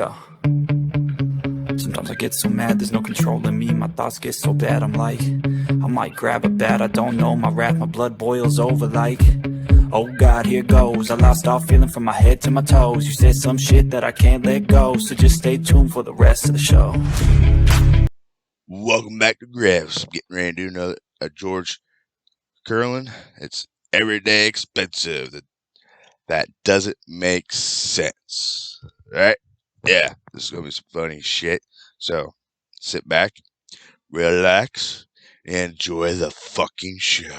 Yeah. Sometimes I get so mad, there's no controlling me. My thoughts get so bad, I'm like, I might grab a bat, I don't know. My wrath, my blood boils over like, oh God, here goes. I lost all feeling from my head to my toes. You said some shit that I can't let go, so just stay tuned for the rest of the show. Welcome back to Grabs. Getting ready to do another George Carlin. It's everyday expensive. That doesn't make sense. Right? Yeah, this is going to be some funny shit. So, sit back, relax, and enjoy the fucking show.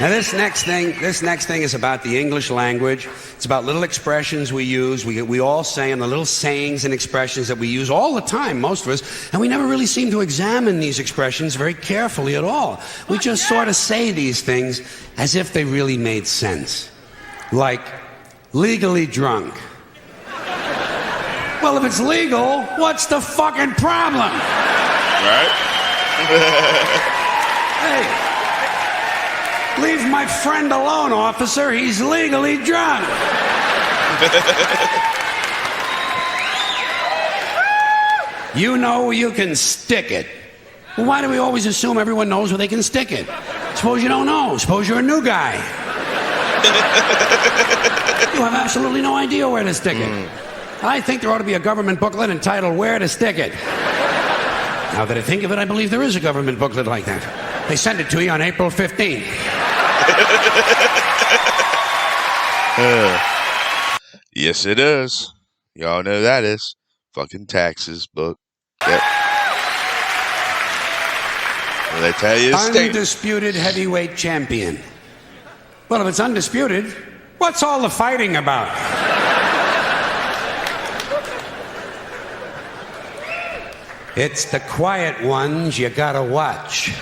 Now this next thing is about the English language. It's about little expressions we use. We all say them, the little sayings and expressions that we use all the time, most of us, and we never really seem to examine these expressions very carefully at all. We just sort of say these things as if they really made sense. Like, legally drunk. Well, if it's legal, what's the fucking problem? Right? Hey. Leave my friend alone, officer. He's legally drunk. You know you can stick it. Well, why do we always assume everyone knows where they can stick it? Suppose you don't know. Suppose you're a new guy. You have absolutely no idea where to stick it. I think there ought to be a government booklet entitled Where to Stick It. Now that I think of it, I believe there is a government booklet like that. They send it to you on April 15th. Yes, it is. Y'all know that is. Fucking taxes book. Yep. Well, they tell you it's undisputed heavyweight champion. Well, if it's undisputed, what's all the fighting about? It's the quiet ones you gotta watch.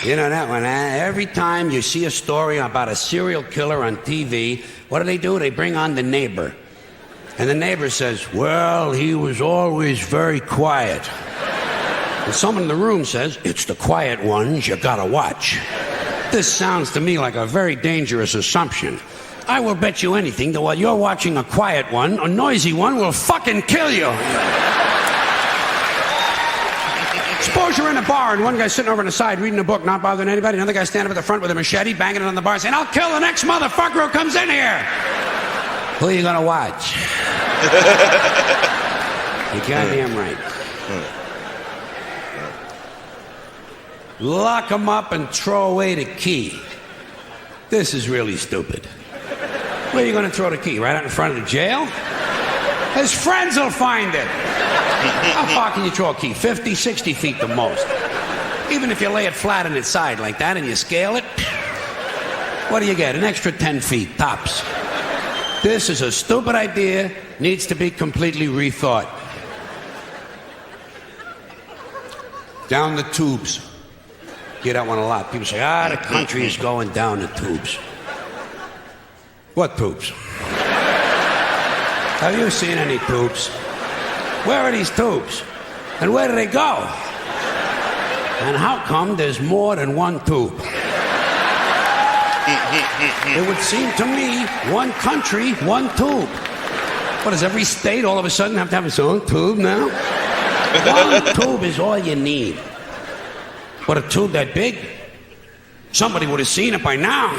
You know that one, huh? Every time you see a story about a serial killer on TV, what do? They bring on the neighbor. And the neighbor says, well, he was always very quiet. And someone in the room says, it's the quiet ones you gotta watch. This sounds to me like a very dangerous assumption. I will bet you anything that while you're watching a quiet one, a noisy one will fucking kill you. Suppose you're in a bar and one guy's sitting over on the side reading a book, not bothering anybody. Another guy standing up at the front with a machete, banging it on the bar, saying, I'll kill the next motherfucker who comes in here. Who are you gonna watch? You're goddamn right. Lock him up and throw away the key. This is really stupid. Where are you gonna throw the key? Right out in front of the jail? His friends will find it. How far can you throw a key? 50, 60 feet the most. Even if you lay it flat on its side like that and you scale it, what do you get? An extra 10 feet, tops. This is a stupid idea, needs to be completely rethought. Down the tubes. Hear that one a lot. People say, the country is going down the tubes. What tubes? Have you seen any tubes? Where are these tubes? And where do they go? And how come there's more than one tube? It would seem to me, one country, one tube. What, does every state all of a sudden have to have its own tube now? One tube is all you need. What, a tube that big? Somebody would have seen it by now.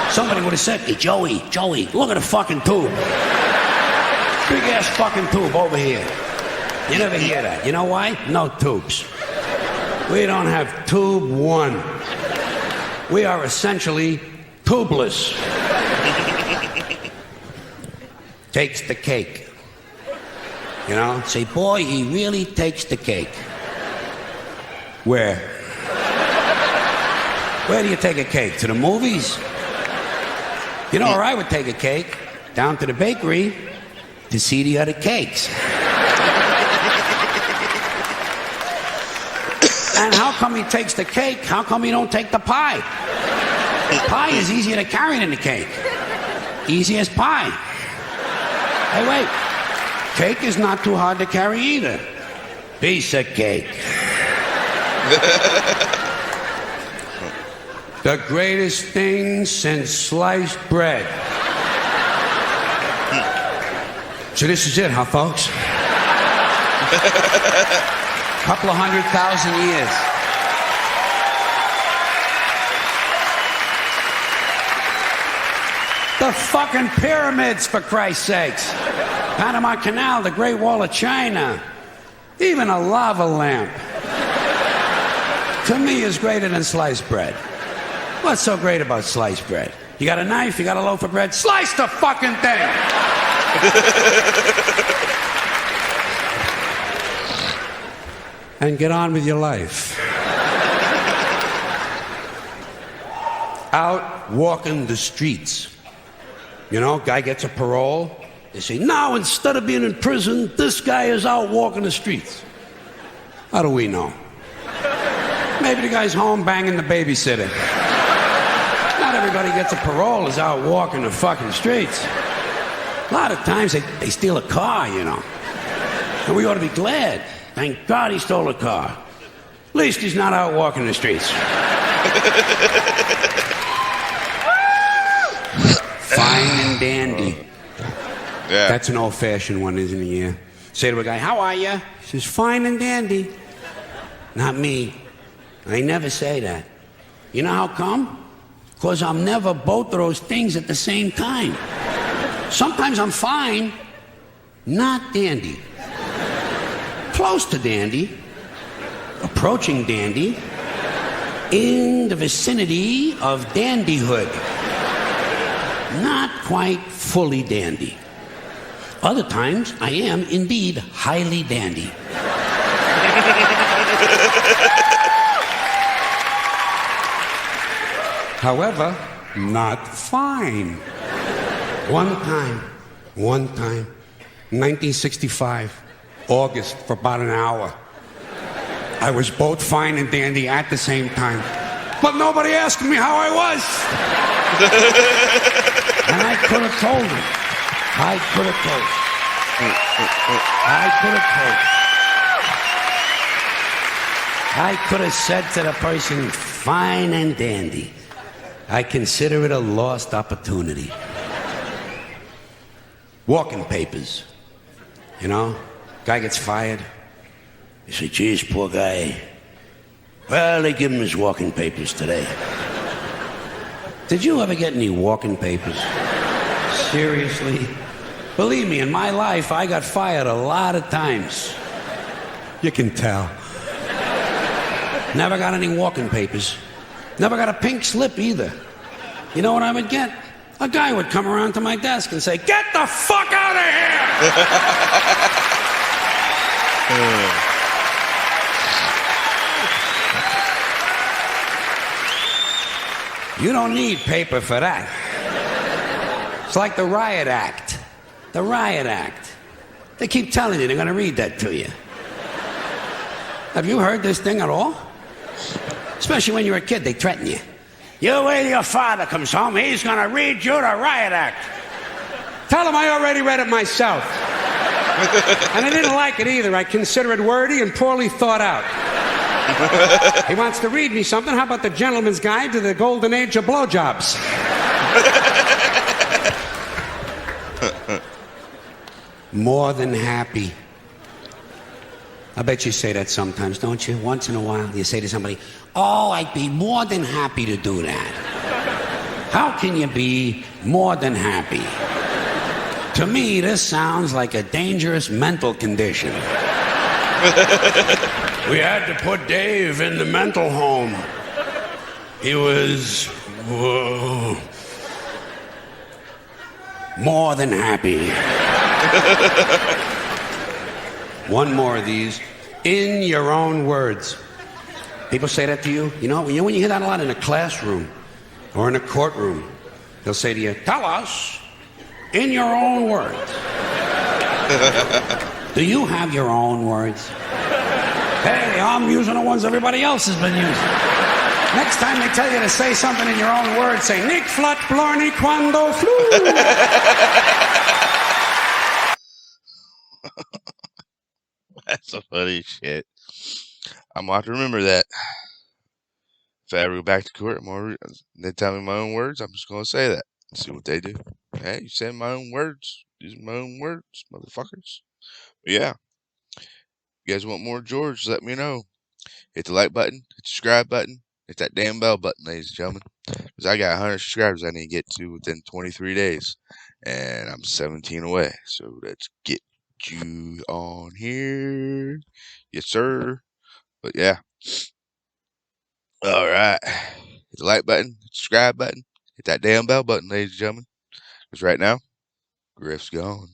Somebody would have said, hey, Joey, look at the fucking tube. Big ass fucking tube over here. You never hear that. You know why? No tubes. We don't have tube one. We are essentially tubeless. Takes the cake. You know? Say, boy, he really takes the cake. Where? Where do you take a cake? To the movies? You know where I would take a cake? Down to the bakery. To see the other cakes. And how come he takes the cake? How come he don't take the pie? Pie is easier to carry than the cake. Easy as pie. Hey, wait. Cake is not too hard to carry either. Piece of cake. The greatest thing since sliced bread. So this is it, huh, folks? Couple of 100,000 years. The fucking pyramids, for Christ's sakes. Panama Canal, the Great Wall of China. Even a lava lamp. To me, is greater than sliced bread. What's so great about sliced bread? You got a knife, you got a loaf of bread, slice the fucking thing! And get on with your life. Out walking the streets. You know, guy gets a parole. They say, now instead of being in prison, this guy is out walking the streets. How do we know? Maybe the guy's home banging the babysitter. Not everybody gets a parole is out walking the fucking streets. A lot of times they steal a car, you know. And we ought to be glad. Thank God he stole a car. At least he's not out walking the streets. Fine and dandy. Yeah. That's an old-fashioned one, isn't it? Yeah. Say to a guy, how are you? He says, fine and dandy. Not me. I never say that. You know how come? Because I'm never both of those things at the same time. Sometimes I'm fine, not dandy. Close to dandy, approaching dandy, in the vicinity of dandyhood. Not quite fully dandy. Other times, I am indeed highly dandy. However, not fine. One time, 1965, August, for about an hour. I was both fine and dandy at the same time. But nobody asked me how I was. And I could have told him. I could have told. I could have said to the person, fine and dandy. I consider it a lost opportunity. Walking papers. You know, guy gets fired. You say, geez, poor guy. Well, they give him his walking papers today. Did you ever get any walking papers? Seriously? Believe me, in my life, I got fired a lot of times. You can tell. Never got any walking papers. Never got a pink slip either. You know what I would get? A guy would come around to my desk and say, get the fuck out of here! You don't need paper for that. It's like the Riot Act. The Riot Act. They keep telling you they're going to read that to you. Have you heard this thing at all? Especially when you're a kid, they threaten you. You wait till your father comes home, he's going to read you the Riot Act. Tell him I already read it myself. And I didn't like it either. I consider it wordy and poorly thought out. He wants to read me something. How about the Gentleman's Guide to the Golden Age of Blowjobs? More than happy. I bet you say that sometimes, don't you? Once in a while, you say to somebody, oh, I'd be more than happy to do that. How can you be more than happy? To me, this sounds like a dangerous mental condition. We had to put Dave in the mental home. He was more than happy. One more of these. In your own words. People say that to you. You know, when you hear that a lot in a classroom or in a courtroom, they'll say to you, tell us in your own words. Do you have your own words? Hey, I'm using the ones everybody else has been using. Next time they tell you to say something in your own words, say, Nick Flat Blarney Quando Flu. That's some funny shit. I'm going to have to remember that. If I ever go back to court, they tell me my own words, I'm just going to say that. See what they do. Hey, you say my own words. Using my own words, motherfuckers. But yeah. You guys want more George? Let me know. Hit the like button, hit the subscribe button, hit that damn bell button, ladies and gentlemen. Because I got 100 subscribers I need to get to within 23 days. And I'm 17 away. So let's get you on here. Yes, sir. But yeah. Alright. Hit the like button, hit the subscribe button, hit that damn bell button, ladies and gentlemen. Because right now, Griff's gone.